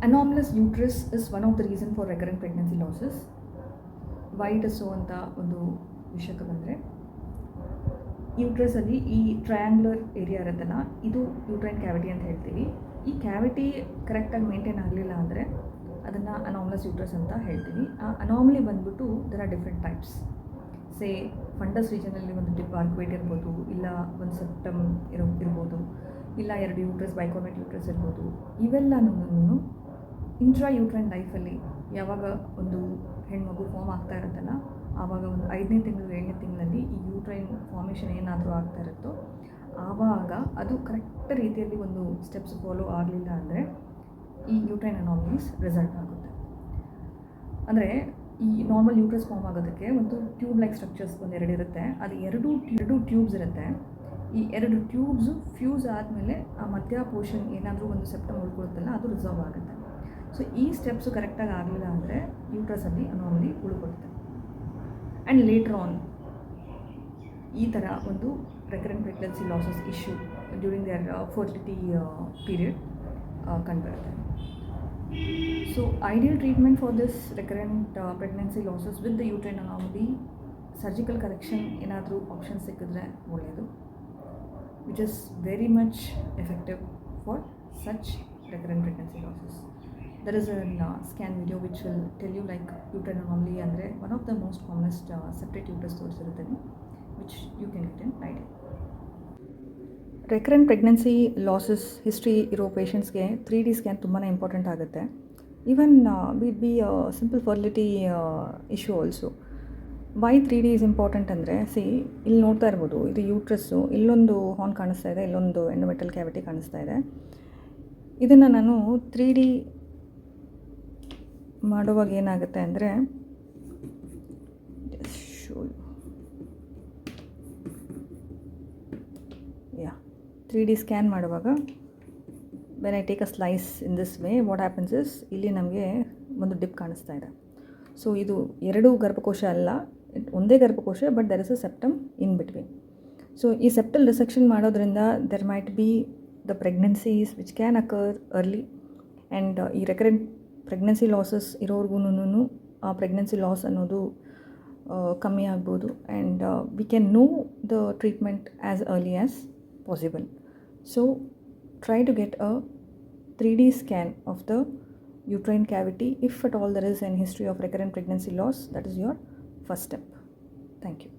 Anomalous uterus is one of the reason for recurrent pregnancy losses. Why it is so ಅಂತ ಒಂದು ವಿಷಯಕ್ಕೆ ಬಂದರೆ, ಯೂಟ್ರಸಲ್ಲಿ ಈ ಟ್ರಯಾಂಗ್ಯುಲರ್ ಏರಿಯಾ ಇರುತ್ತಲ್ಲ, ಇದು ಯೂಟ್ರೈನ್ ಕ್ಯಾವಿಟಿ ಅಂತ ಹೇಳ್ತೀವಿ. ಈ ಕ್ಯಾವಿಟಿ ಕರೆಕ್ಟಾಗಿ ಮೇಂಟೈನ್ ಆಗಲಿಲ್ಲ ಅಂದರೆ ಅದನ್ನು ಅನಾಮಲಸ್ ಯೂಟ್ರಸ್ ಅಂತ ಹೇಳ್ತೀವಿ. ಆ ಅನಾಮಲಿ ಬಂದ್ಬಿಟ್ಟು there are different types. Say fundus ರೀಜನಲ್ಲಿ ಒಂದು ಡಿಪ್ ಆರ್ಕ್ವೇಟ್ ಇರ್ಬೋದು, ಇಲ್ಲ ಒಂದು ಸೆಪ್ಟಮ್ ಇರ್ಬೋದು, ಇಲ್ಲ 2 ಯೂಟ್ರಸ್ ಬೈಕೋರ್ನೇಟ್ ಯೂಟ್ರಸ್ ಇರ್ಬೋದು. ಇವೆಲ್ಲನೂ ಇಂಟ್ರಾ ಯೂಟ್ರೈನ್ ಲೈಫಲ್ಲಿ ಯಾವಾಗ ಒಂದು ಹೆಣ್ಮಗು ಫಾರ್ಮ್ ಆಗ್ತಾ ಇರುತ್ತಲ್ಲ, ಆವಾಗ ಒಂದು 5ನೇ ತಿಂಗಳು 7ನೇ ತಿಂಗಳಲ್ಲಿ ಈ ಯೂಟ್ರೈನ್ ಫಾರ್ಮೇಷನ್ ಏನಾದರೂ ಆಗ್ತಾ ಇರುತ್ತೋ ಆವಾಗ ಅದು ಕರೆಕ್ಟ್ ರೀತಿಯಲ್ಲಿ ಒಂದು ಸ್ಟೆಪ್ಸ್ ಫಾಲೋ ಆಗಲಿಲ್ಲ ಅಂದರೆ ಈ ಯೂಟ್ರೈನ್ ಅನಾಮಲೀಸ್ ರಿಸಲ್ಟ್ ಆಗುತ್ತೆ. ಅಂದರೆ ಈ ನಾರ್ಮಲ್ ಯೂಟ್ರಸ್ ಫಾರ್ಮ್ ಆಗೋದಕ್ಕೆ ಒಂದು ಟ್ಯೂಬ್ ಲೈಕ್ ಸ್ಟ್ರಕ್ಚರ್ಸ್ ಒಂದೆರಡು ಇರುತ್ತೆ. ಅದು ಎರಡು ಟ್ಯೂಬ್ಸ್ ಇರುತ್ತೆ. ಈ 2 ಟ್ಯೂಬ್ಸು ಫ್ಯೂಸ್ ಆದಮೇಲೆ ಆ ಮಧ್ಯ ಪೋರ್ಷನ್ ಏನಾದರೂ ಒಂದು ಸೆಪ್ಟಮ್ ಉಳ್ಕೊಳುತ್ತಲ್ಲ, ಅದು ರಿಸಾಲ್ವ್ ಆಗುತ್ತೆ. ಸೊ ಈ ಸ್ಟೆಪ್ಸು ಕರೆಕ್ಟಾಗಿ ಆಗಲಿಲ್ಲ ಅಂದರೆ ಯೂಟ್ರಸಲ್ಲಿ ಅನಾಮಲಿ ಉಳ್ಕೊಳುತ್ತೆ. ಆ್ಯಂಡ್ ಲೇಟರ್ ಆನ್ ಈ ಥರ ಒಂದು recurrent pregnancy losses issue during their fertility period ಕಂಡುಬರುತ್ತೆ. So ideal treatment for this recurrent pregnancy losses with the uterine anomaly, surgical correction ಏನಾದರೂ ಆಪ್ಷನ್ ಸಿಕ್ಕಿದ್ರೆ ಒಳ್ಳೆಯದು, which is very much effective for such recurrent pregnancy losses. There is a scan video which will tell you like uterine anomaly andre one of the most commonest separate uterus ತೋರಿಸಿರುತ್ತೆ, which you can get an idea. Recurrent pregnancy losses history ಇರೋ ಪೇಷಂಟ್ಸ್ಗೆ 3D scan ತುಂಬಾ important ಆಗುತ್ತೆ. Even with be simple fertility issue also. Why 3D is important ಅಂದರೆ, ಇಲ್ಲಿ ನೋಡ್ತಾ ಇರ್ಬೋದು, ಇದು ಯೂಟ್ರಸ್ಸು, ಇಲ್ಲೊಂದು ಹಾರ್ನ್ ಕಾಣಿಸ್ತಾ ಇದೆ, ಇಲ್ಲೊಂದು ಎಂಡೋಮೆಟಲ್ ಕ್ಯಾವಿಟಿ ಕಾಣಿಸ್ತಾ ಇದೆ. ಇದನ್ನು ನಾನು 3D ಮಾಡುವಾಗ ಏನಾಗುತ್ತೆ ಅಂದರೆ, ಯಾ 3D ಸ್ಕ್ಯಾನ್ ಮಾಡುವಾಗ when I take a slice in this way, what happens is, ಇಲ್ಲಿ ನಮಗೆ ಒಂದು ಡಿಪ್ ಕಾಣಿಸ್ತಾ ಇದೆ. ಸೊ ಇದು 2 ಗರ್ಭಕೋಶ ಅಲ್ಲ, ಒಂದೇ ಗರ್ಭಕೋಶ, but there is a septum in between. So ಈ ಸೆಪ್ಟಲ್ ರಿಸೆಕ್ಷನ್ ಮಾಡೋದ್ರಿಂದ there might be the pregnancies which can occur early. And ಈ ರೆಕರೆಂಟ್ ಪ್ರೆಗ್ನೆನ್ಸಿ ಲಾಸಸ್ ಇರೋರ್ಗು ಆ ಪ್ರೆಗ್ನೆನ್ಸಿ ಲಾಸ್ ಅನ್ನೋದು ಕಮ್ಮಿ ಆಗ್ಬೋದು. And we can know the treatment as early as possible. So try to get a 3D scan of the uterine cavity if at all there is any history of recurrent pregnancy loss. That is your first step. Thank you.